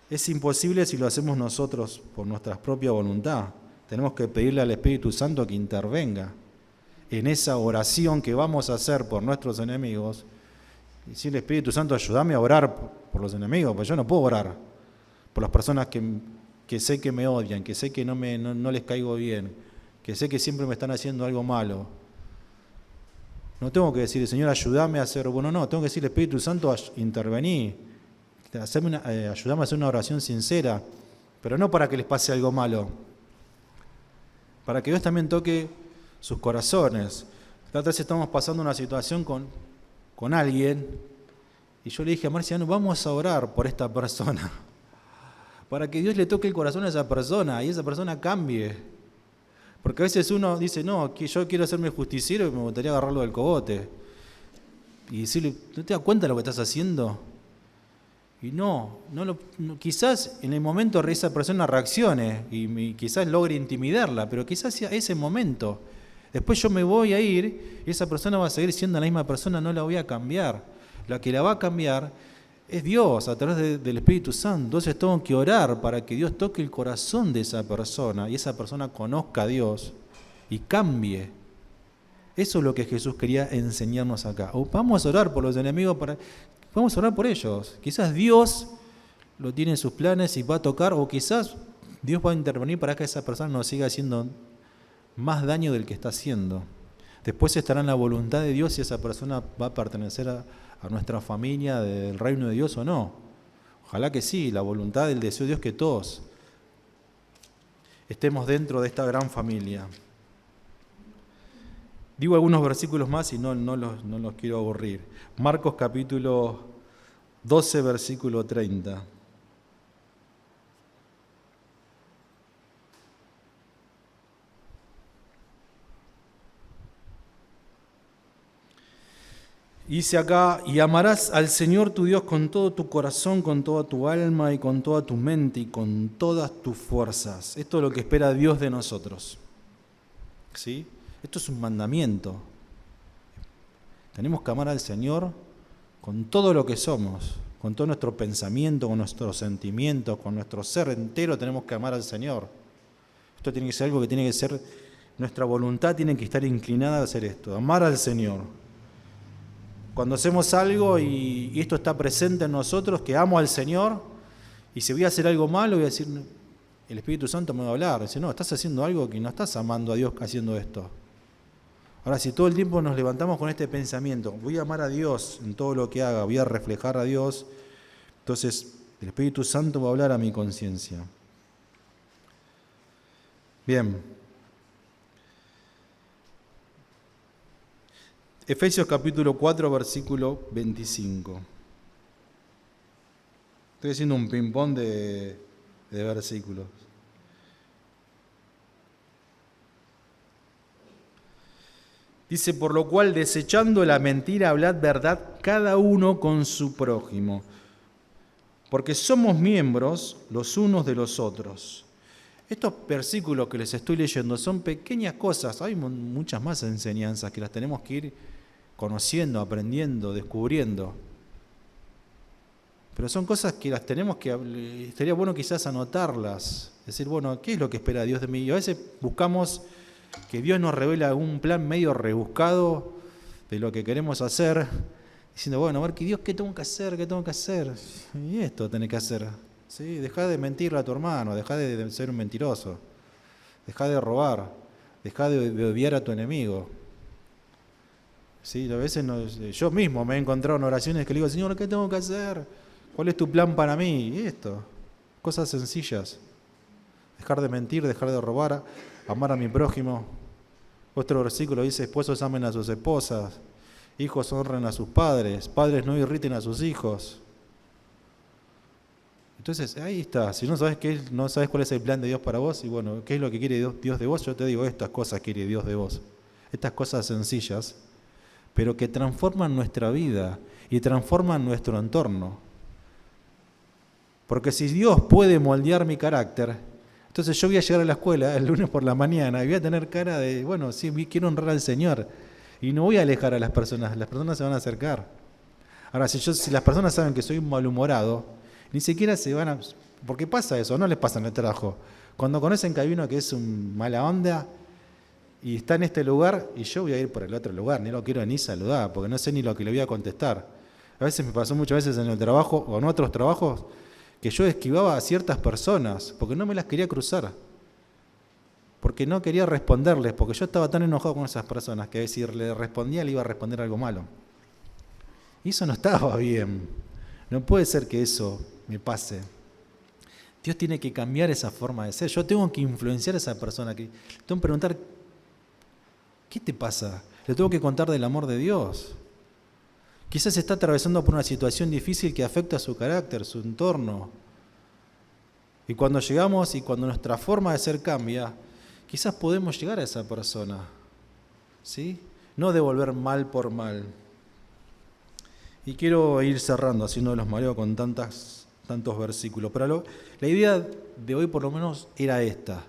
Es imposible si lo hacemos nosotros por nuestra propia voluntad. Tenemos que pedirle al Espíritu Santo que intervenga en esa oración que vamos a hacer por nuestros enemigos. Y decirle, Espíritu Santo, ayúdame a orar por los enemigos, porque yo no puedo orar por las personas que sé que me odian, que sé que no les caigo bien, que sé que siempre me están haciendo algo malo. No tengo que decirle, Señor, ayúdame a hacer bueno, no, tengo que decirle, Espíritu Santo, intervení, ayúdame a hacer una oración sincera, pero no para que les pase algo malo, para que Dios también toque sus corazones. La otra vez estamos pasando una situación con alguien, y yo le dije a Marciano, vamos a orar por esta persona, para que Dios le toque el corazón a esa persona, y esa persona cambie. Porque a veces uno dice, no, que yo quiero hacerme justiciero y me gustaría agarrarlo del cogote. Y decirle, ¿no te das cuenta de lo que estás haciendo? Y quizás en el momento esa persona reaccione y quizás logre intimidarla, pero quizás sea ese momento. Después yo me voy a ir y esa persona va a seguir siendo la misma persona, no la voy a cambiar. La que la va a cambiar es Dios a través del Espíritu Santo. Entonces tengo que orar para que Dios toque el corazón de esa persona y esa persona conozca a Dios y cambie. Eso es lo que Jesús quería enseñarnos acá. Vamos a orar por los enemigos, vamos a orar por ellos. Quizás Dios lo tiene en sus planes y va a tocar, o quizás Dios va a intervenir para que esa persona no siga haciendo más daño del que está haciendo. Después estará en la voluntad de Dios si esa persona va a pertenecer a nuestra familia del reino de Dios o no. Ojalá que sí, la voluntad del deseo de Dios que todos estemos dentro de esta gran familia. Digo algunos versículos más y no los quiero aburrir. Marcos capítulo 12, versículo 30. Dice acá, y amarás al Señor tu Dios con todo tu corazón, con toda tu alma y con toda tu mente y con todas tus fuerzas. Esto es lo que espera Dios de nosotros. ¿Sí? Esto es un mandamiento. Tenemos que amar al Señor con todo lo que somos, con todo nuestro pensamiento, con nuestros sentimientos, con nuestro ser entero tenemos que amar al Señor. Esto tiene que ser algo que tiene que ser, nuestra voluntad tiene que estar inclinada a hacer esto, amar al Señor. Cuando hacemos algo y esto está presente en nosotros, que amo al Señor, y si voy a hacer algo malo, voy a decir, el Espíritu Santo me va a hablar. Dice, no, estás haciendo algo que no estás amando a Dios haciendo esto. Ahora, si todo el tiempo nos levantamos con este pensamiento, voy a amar a Dios en todo lo que haga, voy a reflejar a Dios, entonces el Espíritu Santo va a hablar a mi conciencia. Bien. Efesios capítulo 4, versículo 25. Estoy haciendo un ping-pong de versículos. Dice, por lo cual, desechando la mentira, hablad verdad cada uno con su prójimo, porque somos miembros los unos de los otros. Estos versículos que les estoy leyendo son pequeñas cosas, hay muchas más enseñanzas que las tenemos que ir conociendo, aprendiendo, descubriendo. Pero son cosas que las tenemos que, estaría bueno quizás anotarlas, decir, bueno, ¿qué es lo que espera Dios de mí? Y a veces buscamos que Dios nos revele un plan medio rebuscado de lo que queremos hacer, diciendo, bueno, a ver, Dios, ¿qué tengo que hacer? ¿Qué tengo que hacer? Y esto tenés que hacer. ¿Sí? Dejá de mentirle a tu hermano, dejá de ser un mentiroso, dejá de robar, dejá de odiar a tu enemigo. ¿Sí? A veces yo mismo me he encontrado en oraciones que le digo, Señor, ¿qué tengo que hacer? ¿Cuál es tu plan para mí? Y esto, cosas sencillas. Dejar de mentir, dejar de robar, amar a mi prójimo. Otro versículo dice, esposos amen a sus esposas, hijos honren a sus padres, padres no irriten a sus hijos. Entonces, ahí está. Si no sabes no sabes cuál es el plan de Dios para vos, y bueno, ¿qué es lo que quiere Dios de vos? Yo te digo, estas cosas quiere Dios de vos. Estas cosas sencillas, pero que transforman nuestra vida y transforman nuestro entorno. Porque si Dios puede moldear mi carácter, entonces yo voy a llegar a la escuela el lunes por la mañana y voy a tener cara de, bueno, sí, quiero honrar al Señor. Y no voy a alejar a las personas se van a acercar. Ahora, si las personas saben que soy un malhumorado, ni siquiera se van a... Porque pasa eso, no les pasa en el trabajo. Cuando conocen que hay uno que es un mala onda y está en este lugar y yo voy a ir por el otro lugar, ni lo quiero ni saludar, porque no sé ni lo que le voy a contestar. A veces me pasó muchas veces en el trabajo o en otros trabajos que yo esquivaba a ciertas personas porque no me las quería cruzar, porque no quería responderles, porque yo estaba tan enojado con esas personas que si le respondía le iba a responder algo malo. Y eso no estaba bien. No puede ser que eso me pase. Dios tiene que cambiar esa forma de ser. Yo tengo que influenciar a esa persona. Tengo que preguntar, ¿qué te pasa? Le tengo que contar del amor de Dios. Quizás está atravesando por una situación difícil que afecta a su carácter, su entorno. Y cuando llegamos y cuando nuestra forma de ser cambia, quizás podemos llegar a esa persona. ¿Sí? No devolver mal por mal. Y quiero ir cerrando, así no los mareo con tantos versículos. Pero la idea de hoy por lo menos era esta.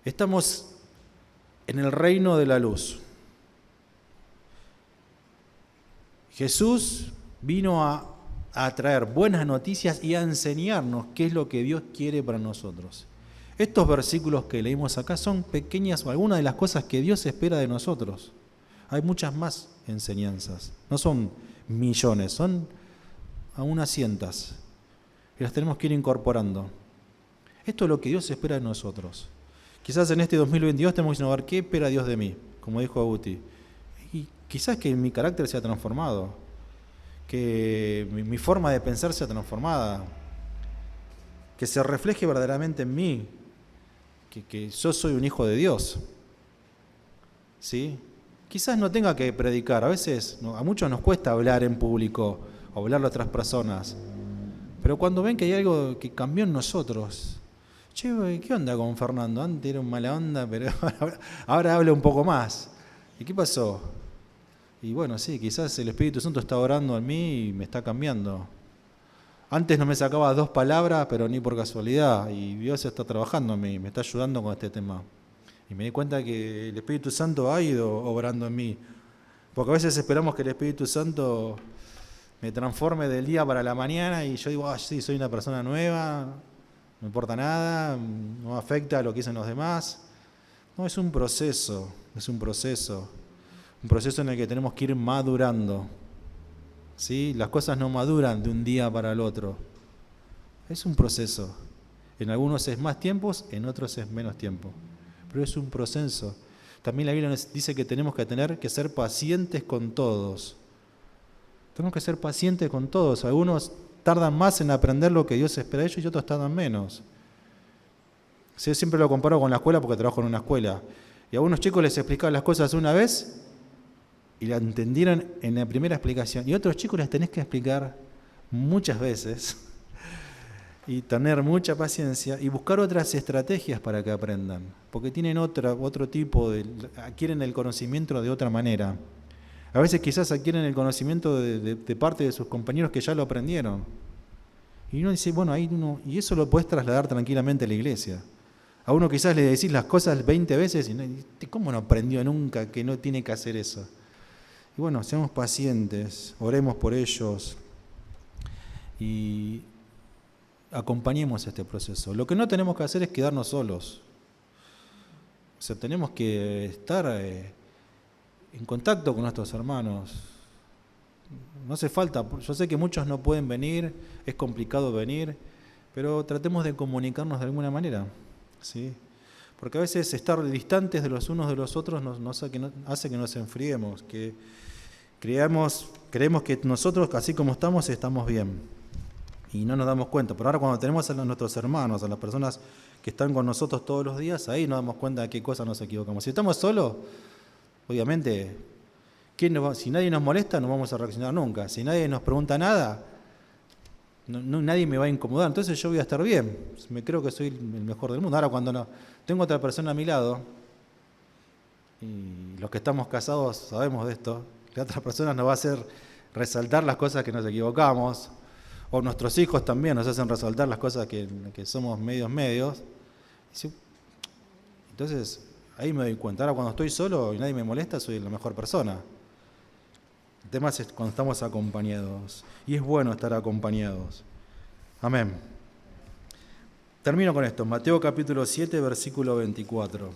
Estamos en el reino de la luz. Jesús vino a traer buenas noticias y a enseñarnos qué es lo que Dios quiere para nosotros. Estos versículos que leímos acá son pequeñas o algunas de las cosas que Dios espera de nosotros. Hay muchas más enseñanzas. No son millones, son a unas cientas. Y las tenemos que ir incorporando. Esto es lo que Dios espera de nosotros. Quizás en este 2022 tenemos que ver qué espera Dios de mí, como dijo Aguti. Y quizás que mi carácter sea transformado, que mi forma de pensar sea transformada, que se refleje verdaderamente en mí, que yo soy un hijo de Dios. ¿Sí? Quizás no tenga que predicar, a veces a muchos nos cuesta hablar en público, o hablarle a otras personas, pero cuando ven que hay algo que cambió en nosotros, che, ¿qué onda con Fernando? Antes era un mala onda, pero ahora habla un poco más. ¿Y qué pasó? Y bueno, sí, quizás el Espíritu Santo está orando en mí y me está cambiando. Antes no me sacaba 2 palabras, pero ni por casualidad. Y Dios está trabajando en mí, me está ayudando con este tema. Y me di cuenta que el Espíritu Santo ha ido obrando en mí. Porque a veces esperamos que el Espíritu Santo me transforme del día para la mañana y yo digo, sí, soy una persona nueva, no me importa nada, no afecta a lo que dicen los demás. No, es un proceso, un proceso en el que tenemos que ir madurando. ¿Sí? Las cosas no maduran de un día para el otro. Es un proceso. En algunos es más tiempos, en otros es menos tiempo. Pero es un proceso. También la Biblia nos dice que tenemos que ser pacientes con todos. Tenemos que ser pacientes con todos. Algunos tardan más en aprender lo que Dios espera de ellos y otros tardan menos. Yo siempre lo comparo con la escuela porque trabajo en una escuela. Y a algunos chicos les explicaba las cosas una vez y la entendieron en la primera explicación. Y a otros chicos les tenés que explicar muchas veces y tener mucha paciencia y buscar otras estrategias para que aprendan. Porque tienen otro tipo adquieren el conocimiento de otra manera. A veces quizás adquieren el conocimiento de parte de sus compañeros que ya lo aprendieron. Y uno dice, bueno, y eso lo puedes trasladar tranquilamente a la iglesia. A uno quizás le decís las cosas 20 veces y ¿cómo no aprendió nunca que no tiene que hacer eso? Y bueno, seamos pacientes, oremos por ellos y acompañemos este proceso. Lo que no tenemos que hacer es quedarnos solos. O sea, tenemos que estar en contacto con nuestros hermanos. No hace falta, yo sé que muchos no pueden venir, es complicado venir, pero tratemos de comunicarnos de alguna manera, ¿sí? Porque a veces estar distantes de los unos de los otros hace que nos enfriemos, que creemos que nosotros, así como estamos bien, y no nos damos cuenta. Pero ahora cuando tenemos a nuestros hermanos, a las personas que están con nosotros todos los días, ahí nos damos cuenta de qué cosas nos equivocamos. Si estamos solos, obviamente, si nadie nos molesta, no vamos a reaccionar nunca. Si nadie nos pregunta nada, nadie me va a incomodar. Entonces yo voy a estar bien. Me creo que soy el mejor del mundo. Ahora cuando tengo otra persona a mi lado, y los que estamos casados sabemos de esto, la otra persona nos va a hacer resaltar las cosas que nos equivocamos, o nuestros hijos también nos hacen resaltar las cosas que somos medios. Entonces, ahí me doy cuenta. Ahora cuando estoy solo y nadie me molesta, soy la mejor persona. El tema es cuando estamos acompañados. Y es bueno estar acompañados. Amén. Termino con esto. Mateo capítulo 7, versículo 24.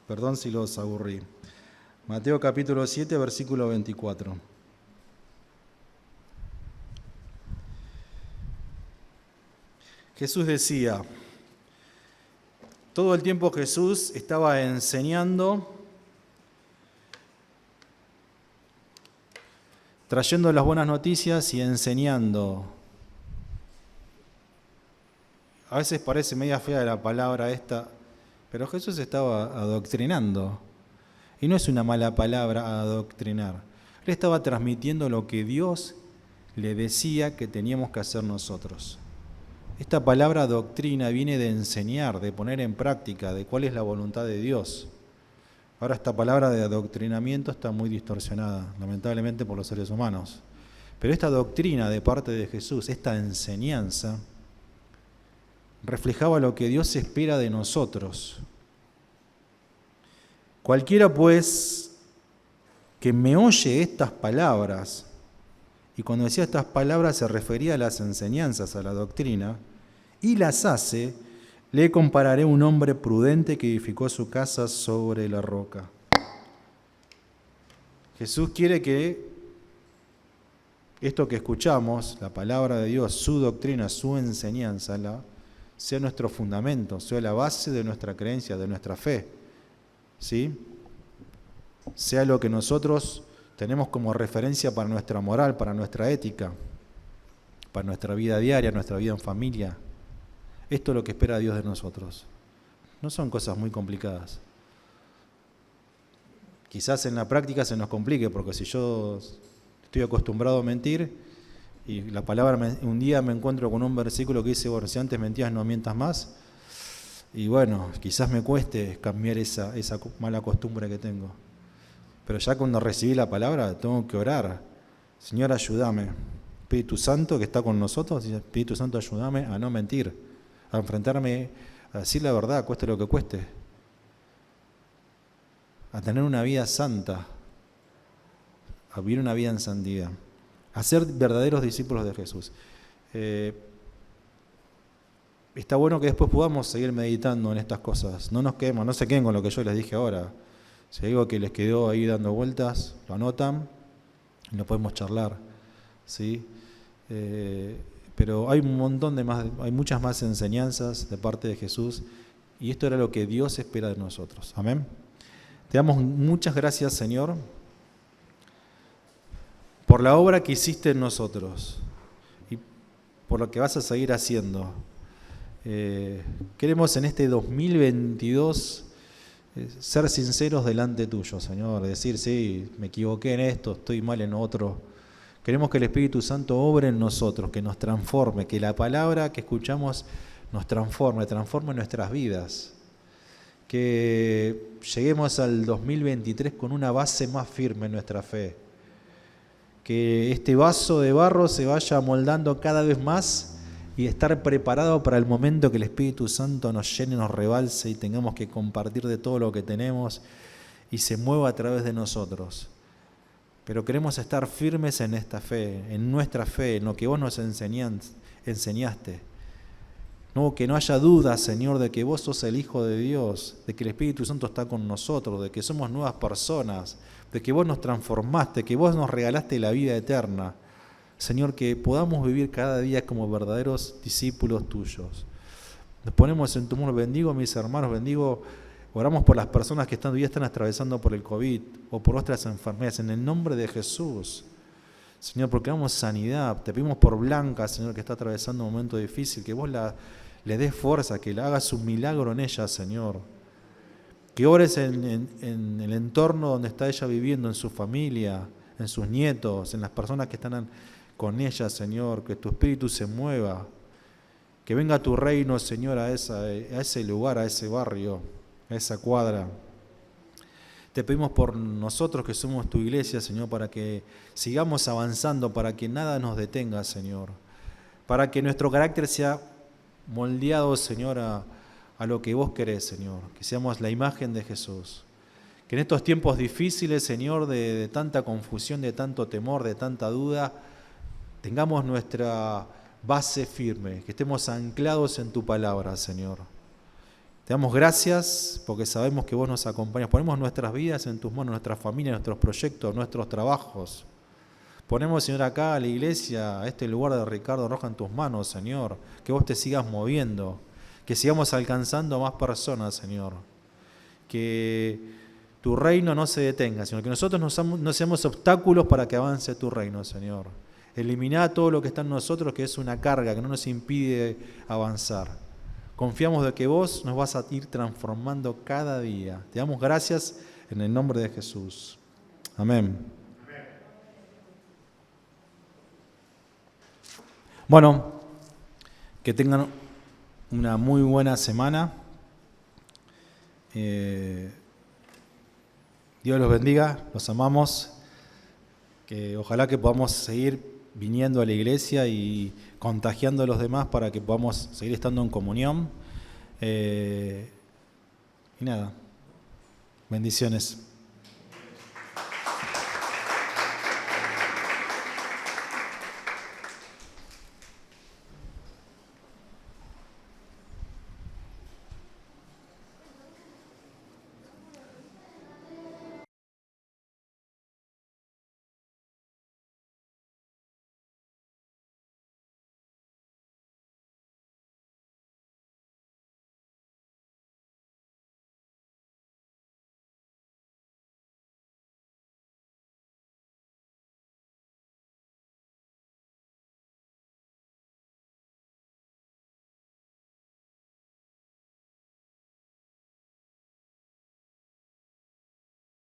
Perdón si los aburrí. Mateo capítulo 7, versículo 24. Jesús decía, todo el tiempo Jesús estaba enseñando, trayendo las buenas noticias y enseñando. A veces parece media fea la palabra esta, pero Jesús estaba adoctrinando. Y no es una mala palabra adoctrinar. Él estaba transmitiendo lo que Dios le decía que teníamos que hacer nosotros. Esta palabra doctrina viene de enseñar, de poner en práctica, de cuál es la voluntad de Dios. Ahora esta palabra de adoctrinamiento está muy distorsionada, lamentablemente por los seres humanos. Pero esta doctrina de parte de Jesús, esta enseñanza, reflejaba lo que Dios espera de nosotros. Cualquiera, pues, que me oye estas palabras, y cuando decía estas palabras se refería a las enseñanzas, a la doctrina, y las hace, le compararé a un hombre prudente que edificó su casa sobre la roca. Jesús quiere que esto que escuchamos, la palabra de Dios, su doctrina, su enseñanza, sea nuestro fundamento, sea la base de nuestra creencia, de nuestra fe, ¿sí? Sea lo que nosotros tenemos como referencia para nuestra moral, para nuestra ética, para nuestra vida diaria, nuestra vida en familia. Esto es lo que espera Dios de nosotros. No son cosas muy complicadas. Quizás en la práctica se nos complique, porque si yo estoy acostumbrado a mentir y la palabra un día me encuentro con un versículo que dice, bueno, si antes mentías no mientas más, y bueno, quizás me cueste cambiar esa mala costumbre que tengo. Pero ya cuando recibí la palabra, tengo que orar. Señor, ayúdame. Espíritu Santo que está con nosotros, Espíritu Santo, ayúdame a no mentir, a enfrentarme, a decir la verdad, cueste lo que cueste, a tener una vida santa, a vivir una vida en santidad, a ser verdaderos discípulos de Jesús. Está bueno que después podamos seguir meditando en estas cosas. No nos quedemos, no se queden con lo que yo les dije ahora. Si hay algo que les quedó ahí dando vueltas, lo anotan y lo podemos charlar, ¿sí? Pero hay un montón de más, hay muchas más enseñanzas de parte de Jesús y esto era lo que Dios espera de nosotros. Amén. Te damos muchas gracias, Señor, por la obra que hiciste en nosotros y por lo que vas a seguir haciendo. Queremos en este 2022 ser sinceros delante tuyo, Señor, decir, sí, me equivoqué en esto, estoy mal en otro. Queremos que el Espíritu Santo obre en nosotros, que nos transforme, que la palabra que escuchamos nos transforme nuestras vidas. Que lleguemos al 2023 con una base más firme en nuestra fe. Que este vaso de barro se vaya amoldando cada vez más y estar preparado para el momento que el Espíritu Santo nos llene, nos rebalse y tengamos que compartir de todo lo que tenemos y se mueva a través de nosotros. Pero queremos estar firmes en esta fe, en nuestra fe, en lo que vos nos enseñaste. No, que no haya duda, Señor, de que vos sos el Hijo de Dios, de que el Espíritu Santo está con nosotros, de que somos nuevas personas, de que vos nos transformaste, que vos nos regalaste la vida eterna. Señor, que podamos vivir cada día como verdaderos discípulos tuyos. Nos ponemos en tu mano, bendigo a mis hermanos, oramos por las personas que todavía están atravesando por el COVID o por otras enfermedades, en el nombre de Jesús. Señor, proclamamos sanidad, te pedimos por Blanca, Señor, que está atravesando un momento difícil, que vos le des fuerza, que le hagas un milagro en ella, Señor. Que ores en el entorno donde está ella viviendo, en su familia, en sus nietos, en las personas que están con ella, Señor, que tu espíritu se mueva, que venga tu reino, Señor, a ese lugar, a ese barrio, a esa cuadra. Te pedimos por nosotros que somos tu iglesia, Señor, para que sigamos avanzando, para que nada nos detenga, Señor, para que nuestro carácter sea moldeado, Señor, a lo que vos querés, Señor, que seamos la imagen de Jesús. Que en estos tiempos difíciles, Señor, de tanta confusión, de tanto temor, de tanta duda, tengamos nuestra base firme, que estemos anclados en tu palabra, Señor. Te damos gracias porque sabemos que vos nos acompañas. Ponemos nuestras vidas en tus manos, nuestras familias, nuestros proyectos, nuestros trabajos. Ponemos, Señor, acá a la iglesia, a este lugar de Ricardo Roja en tus manos, Señor. Que vos te sigas moviendo, que sigamos alcanzando a más personas, Señor. Que tu reino no se detenga, Señor. Que nosotros no seamos obstáculos para que avance tu reino, Señor. Elimina todo lo que está en nosotros, que es una carga, que no nos impide avanzar. Confiamos de que vos nos vas a ir transformando cada día. Te damos gracias en el nombre de Jesús. Amén. Bueno, que tengan una muy buena semana. Dios los bendiga, los amamos. Que ojalá que podamos seguir viniendo a la iglesia y contagiando a los demás para que podamos seguir estando en comunión. Y nada, bendiciones.